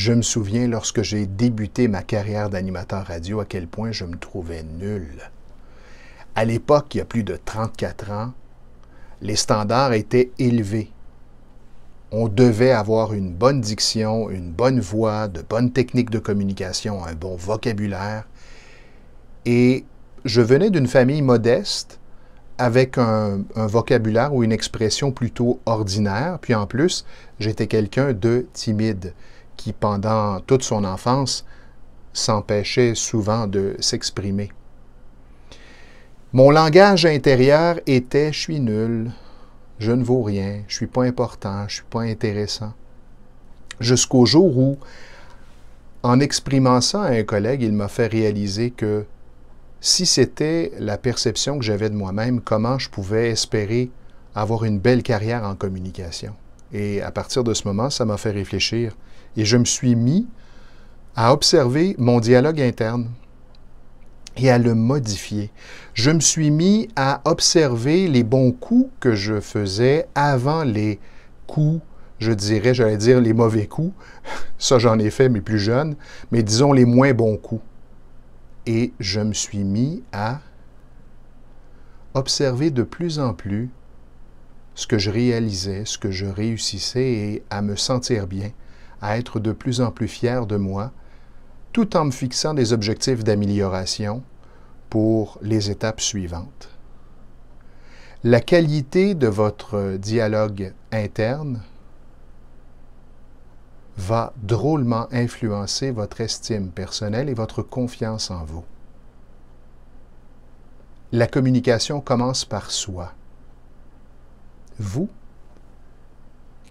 Je me souviens, lorsque j'ai débuté ma carrière d'animateur radio, à quel point je me trouvais nul. À l'époque, il y a plus de 34 ans, les standards étaient élevés. On devait avoir une bonne diction, une bonne voix, de bonnes techniques de communication, un bon vocabulaire. Et je venais d'une famille modeste, avec un vocabulaire ou une expression plutôt ordinaire. Puis en plus, j'étais quelqu'un de timide, qui pendant toute son enfance s'empêchait souvent de s'exprimer. Mon langage intérieur était « je suis nul, je ne vaux rien, je ne suis pas important, je ne suis pas intéressant ». Jusqu'au jour où, en exprimant ça à un collègue, il m'a fait réaliser que si c'était la perception que j'avais de moi-même, comment je pouvais espérer avoir une belle carrière en communication. Et à partir de ce moment, ça m'a fait réfléchir. Et je me suis mis à observer mon dialogue interne et à le modifier. Je me suis mis à observer les bons coups que je faisais avant les coups, j'allais dire les mauvais coups. Ça, j'en ai fait, mais plus jeune, mais disons les moins bons coups. Et je me suis mis à observer de plus en plus ce que je réalisais, ce que je réussissais et à me sentir bien, à être de plus en plus fier de moi, tout en me fixant des objectifs d'amélioration pour les étapes suivantes. La qualité de votre dialogue interne va drôlement influencer votre estime personnelle et votre confiance en vous. La communication commence par soi. Vous,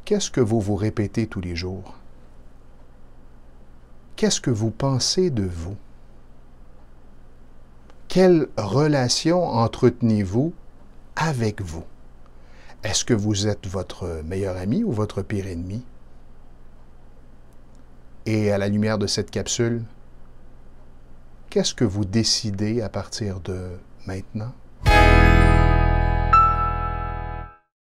qu'est-ce que vous vous répétez tous les jours? Qu'est-ce que vous pensez de vous? Quelle relation entretenez-vous avec vous? Est-ce que vous êtes votre meilleur ami ou votre pire ennemi? Et à la lumière de cette capsule, qu'est-ce que vous décidez à partir de maintenant?